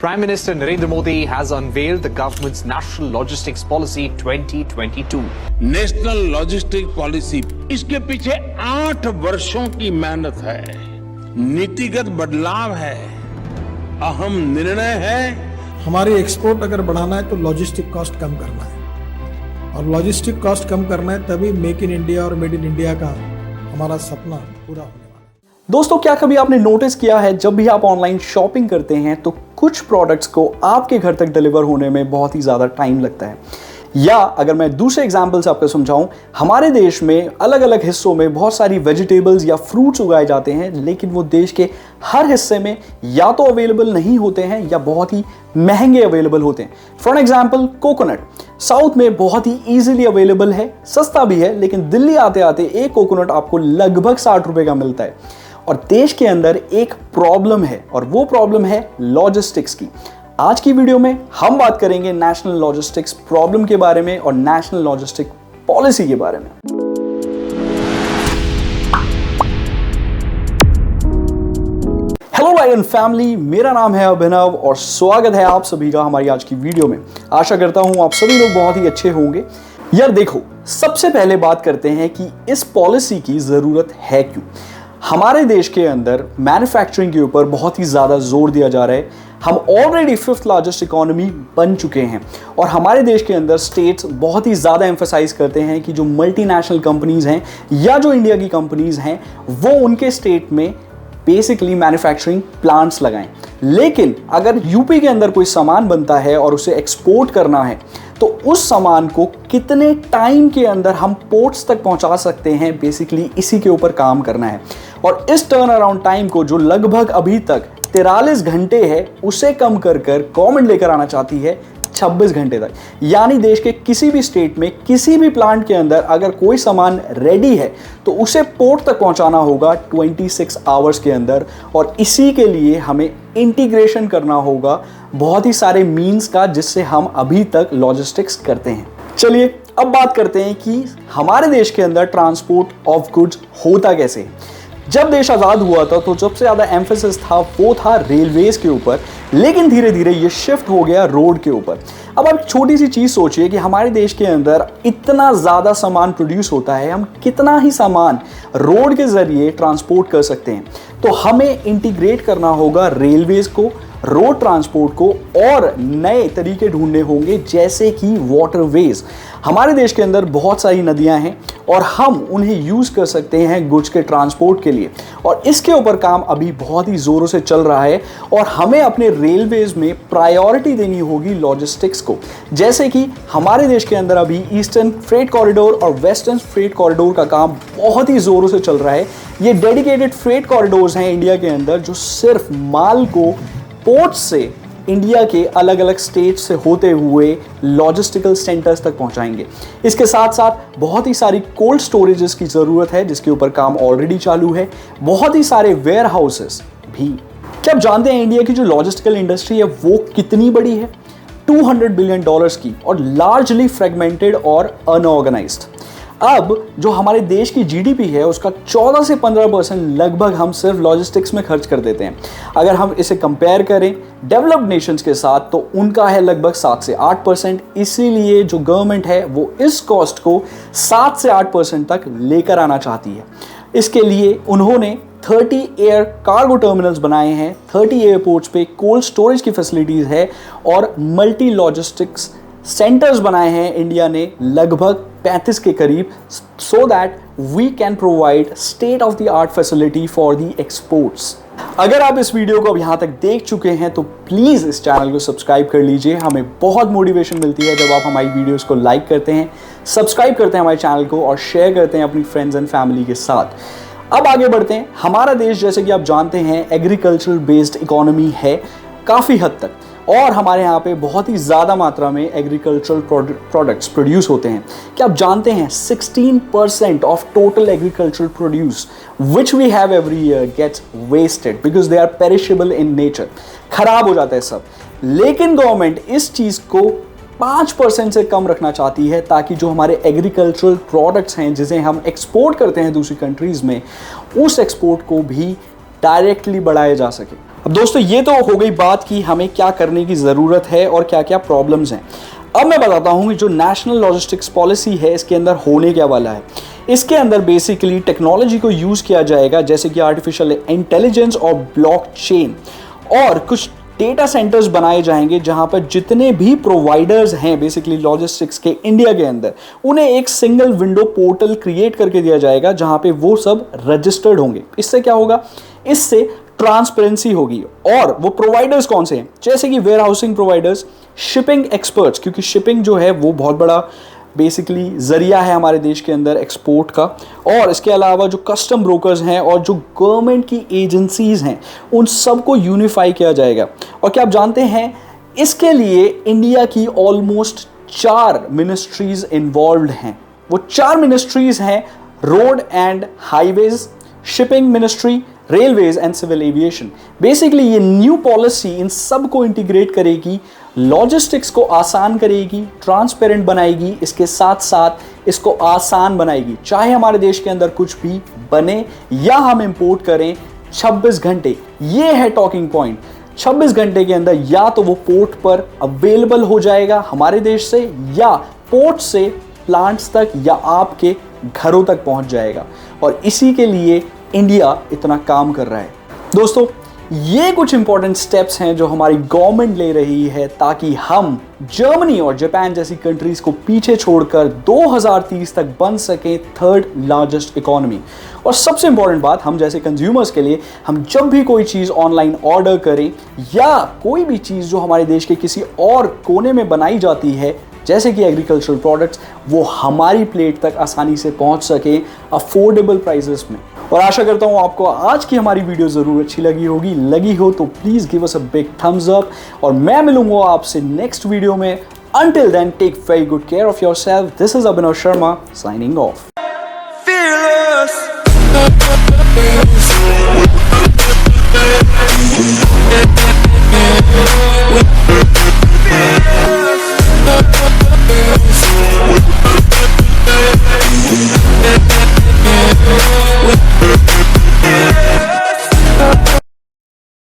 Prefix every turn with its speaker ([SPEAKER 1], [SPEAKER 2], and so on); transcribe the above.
[SPEAKER 1] Prime Minister Narendra Modi has unveiled the government's National Logistics Policy 2022.
[SPEAKER 2] National logistic policy, इसके पीछे 8 वर्षों की मेहनत है, नीतिगत बदलाव है, अहम निर्णय है।
[SPEAKER 3] हमारी एक्सपोर्ट अगर बढ़ाना है तो लॉजिस्टिक कॉस्ट कम करना है, और लॉजिस्टिक कॉस्ट कम करना है तभी मेक इन इंडिया और मेड इन इंडिया का हमारा सपना पूरा होने वाला है।
[SPEAKER 4] दोस्तों, क्या कभी आपने नोटिस किया है जब भी आप ऑनलाइन शॉपिंग करते हैं तो कुछ प्रोडक्ट्स को आपके घर तक डिलीवर होने में बहुत ही ज़्यादा टाइम लगता है। या अगर मैं दूसरे एग्जाम्पल से आपको समझाऊं, हमारे देश में अलग अलग हिस्सों में बहुत सारी वेजिटेबल्स या फ्रूट्स उगाए जाते हैं, लेकिन वो देश के हर हिस्से में या तो अवेलेबल नहीं होते हैं या बहुत ही महंगे अवेलेबल होते हैं। फॉर एग्जाम्पल, कोकोनट साउथ में बहुत ही ईजिली अवेलेबल है, सस्ता भी है, लेकिन दिल्ली आते आते एक कोकोनट आपको लगभग 60 रुपए का मिलता है। और देश के अंदर एक प्रॉब्लम है, और वो प्रॉब्लम है लॉजिस्टिक्स की। आज की वीडियो में हम बात करेंगे नेशनल लॉजिस्टिक्स प्रॉब्लम के बारे में और नेशनल लॉजिस्टिक पॉलिसी के बारे में। हेलो लायन फैमिली, मेरा नाम है अभिनव और स्वागत है आप सभी का हमारी आज की वीडियो में। आशा करता हूं आप सभी लोग बहुत ही अच्छे होंगे। यार देखो, सबसे पहले बात करते हैं कि इस पॉलिसी की जरूरत है क्यों। हमारे देश के अंदर मैन्युफैक्चरिंग के ऊपर बहुत ही ज़्यादा जोर दिया जा रहा है। हम ऑलरेडी 5th लार्जेस्ट इकोनॉमी बन चुके हैं, और हमारे देश के अंदर स्टेट्स बहुत ही ज़्यादा एम्फसाइज करते हैं कि जो मल्टीनेशनल कंपनीज हैं या जो इंडिया की कंपनीज हैं वो उनके स्टेट में बेसिकली मैन्युफैक्चरिंग प्लांट्स लगाएं। लेकिन अगर यूपी के अंदर कोई सामान बनता है और उसे एक्सपोर्ट करना है तो उस सामान को कितने टाइम के अंदर हम पोर्ट्स तक पहुंचा सकते हैं, बेसिकली इसी के ऊपर काम करना है। और इस टर्न अराउंड टाइम को जो लगभग अभी तक 43 घंटे है उसे कम कर गवर्नमेंट लेकर आना चाहती है 26 घंटे तक। यानी देश के किसी भी स्टेट में किसी भी प्लांट के अंदर अगर कोई सामान रेडी है तो उसे पोर्ट तक पहुंचाना होगा 26 आवर्स के अंदर। और इसी के लिए हमें इंटीग्रेशन करना होगा बहुत ही सारे मीन्स का, जिससे हम अभी तक लॉजिस्टिक्स करते हैं। चलिए अब बात करते हैं कि हमारे देश के अंदर ट्रांसपोर्ट ऑफ गुड्स होता कैसे है। जब देश आज़ाद हुआ था तो सबसे ज़्यादा एम्फेसिस था वो था रेलवेज के ऊपर, लेकिन धीरे धीरे ये शिफ्ट हो गया रोड के ऊपर। अब आप छोटी सी चीज़ सोचिए कि हमारे देश के अंदर इतना ज़्यादा सामान प्रोड्यूस होता है, हम कितना ही सामान रोड के ज़रिए ट्रांसपोर्ट कर सकते हैं। तो हमें इंटीग्रेट करना होगा रेलवेज को, रोड ट्रांसपोर्ट को, और नए तरीके ढूंढने होंगे जैसे कि वाटरवेज। हमारे देश के अंदर बहुत सारी नदियां हैं और हम उन्हें यूज़ कर सकते हैं गुड्स के ट्रांसपोर्ट के लिए, और इसके ऊपर काम अभी बहुत ही ज़ोरों से चल रहा है। और हमें अपने रेलवेज में प्रायोरिटी देनी होगी लॉजिस्टिक्स को। जैसे कि हमारे देश के अंदर अभी ईस्टर्न फ्रेट कॉरिडोर और वेस्टर्न फ्रेट कॉरिडोर का काम बहुत ही ज़ोरों से चल रहा है। ये डेडिकेटेड फ्रेट कॉरिडोर्स हैं इंडिया के अंदर, जो सिर्फ माल को पोर्ट से इंडिया के अलग अलग स्टेट्स से होते हुए लॉजिस्टिकल सेंटर्स तक पहुंचाएंगे। इसके साथ साथ बहुत ही सारी कोल्ड स्टोरेजेस की ज़रूरत है, जिसके ऊपर काम ऑलरेडी चालू है। बहुत ही सारे वेयर हाउसेस भी। क्या आप जानते हैं इंडिया की जो लॉजिस्टिकल इंडस्ट्री है वो कितनी बड़ी है? $200 बिलियन की, और लार्जली फ्रेगमेंटेड और अनऑर्गेनाइज्ड। अब जो हमारे देश की जीडीपी है उसका 14 से 15% लगभग हम सिर्फ लॉजिस्टिक्स में खर्च कर देते हैं। अगर हम इसे कंपेयर करें डेवलप्ड नेशंस के साथ तो उनका है लगभग 7 से 8%। इसीलिए जो गवर्नमेंट है वो इस कॉस्ट को 7 से 8% तक लेकर आना चाहती है। इसके लिए उन्होंने 30 एयर कार्गो टर्मिनल्स बनाए हैं, 30 एयरपोर्ट्स पे कोल्ड स्टोरेज की फैसिलिटीज़ है, और मल्टी लॉजिस्टिक्स सेंटर्स बनाए हैं इंडिया ने लगभग 35 के करीब, so that we can provide state of the art facility for the exports. अगर आप इस वीडियो को अब यहाँ तक देख चुके हैं तो प्लीज़ इस चैनल को सब्सक्राइब कर लीजिए। हमें बहुत मोटिवेशन मिलती है जब आप हमारी वीडियोस को लाइक करते हैं, सब्सक्राइब करते हैं हमारे चैनल को, और शेयर करते हैं अपनी फ्रेंड्स एंड फैमिली के साथ। अब आगे बढ़ते हैं। हमारा देश, जैसे कि आप जानते हैं, एग्रीकल्चरल बेस्ड इकोनॉमी है काफ़ी हद तक, और हमारे यहाँ पे बहुत ही ज़्यादा मात्रा में एग्रीकल्चरल प्रोडक्ट्स प्रोड्यूस होते हैं। क्या आप जानते हैं 16% of total agricultural produce which we have every year gets wasted because they are perishable in nature. खराब हो जाता है सब, लेकिन गवर्नमेंट इस चीज़ को 5% से कम रखना चाहती है, ताकि जो हमारे एग्रीकल्चरल प्रोडक्ट्स हैं जिसे हम एक्सपोर्ट करते हैं दूसरी कंट्रीज़ में, उस एक्सपोर्ट को भी डायरेक्टली बढ़ाया जा सके। अब दोस्तों ये तो हो गई बात कि हमें क्या करने की ज़रूरत है और क्या क्या प्रॉब्लम्स हैं। अब मैं बताता हूँ कि जो नेशनल लॉजिस्टिक्स पॉलिसी है इसके अंदर होने क्या वाला है। इसके अंदर बेसिकली टेक्नोलॉजी को यूज़ किया जाएगा, जैसे कि आर्टिफिशियल इंटेलिजेंस और ब्लॉकचेन, और कुछ डेटा सेंटर्स बनाए जाएंगे जहां पर जितने भी प्रोवाइडर्स हैं बेसिकली लॉजिस्टिक्स के इंडिया के अंदर, उन्हें एक सिंगल विंडो पोर्टल क्रिएट करके दिया जाएगा जहां पे वो सब रजिस्टर्ड होंगे। इससे क्या होगा, इससे ट्रांसपेरेंसी होगी। और वो प्रोवाइडर्स कौन से हैं, जैसे कि warehousing providers, shipping experts, क्योंकि शिपिंग जो है वो बहुत बड़ा बेसिकली जरिया है हमारे देश के अंदर एक्सपोर्ट का, और इसके अलावा जो कस्टम ब्रोकर्स हैं और जो गवर्नमेंट की एजेंसीज हैं उन सबको यूनिफाई किया जाएगा। और क्या आप जानते हैं इसके लिए इंडिया की ऑलमोस्ट 4 मिनिस्ट्रीज इन्वॉल्व हैं। वो 4 मिनिस्ट्रीज हैं road and highways, shipping ministry, railways and civil aviation. Basically ये न्यू पॉलिसी इन सब को इंटीग्रेट करेगी, लॉजिस्टिक्स को आसान करेगी, ट्रांसपेरेंट बनाएगी, इसके साथ साथ इसको आसान बनाएगी। चाहे हमारे देश के अंदर कुछ भी बने या हम इंपोर्ट करें, 26 घंटे, ये है टॉकिंग पॉइंट। 26 घंटे के अंदर या तो वो पोर्ट पर अवेलेबल हो जाएगा हमारे देश से, या पोर्ट से प्लांट्स तक या आपके घरों तक पहुंच जाएगा। और इसी के लिए इंडिया इतना काम कर रहा है। दोस्तों ये कुछ इंपॉर्टेंट स्टेप्स हैं जो हमारी गवर्नमेंट ले रही है ताकि हम जर्मनी और जापान जैसी कंट्रीज को पीछे छोड़कर 2030 तक बन सके 3rd लार्जेस्ट इकोनॉमी। और सबसे इंपॉर्टेंट बात, हम जैसे कंज्यूमर्स के लिए, हम जब भी कोई चीज़ ऑनलाइन ऑर्डर करें या कोई भी चीज़ जो हमारे देश के किसी और कोने में बनाई जाती है, जैसे कि एग्रीकल्चरल प्रोडक्ट्स, वो हमारी प्लेट तक आसानी से पहुंच सके अफोर्डेबल प्राइसेस में। और आशा करता हूं आपको आज की हमारी वीडियो जरूर अच्छी लगी होगी। लगी हो तो please give us a big thumbs up, और मैं मिलूंगा आपसे नेक्स्ट वीडियो में। Until then take very good care of yourself. This is Abhinav Sharma signing off.
[SPEAKER 5] Fearless.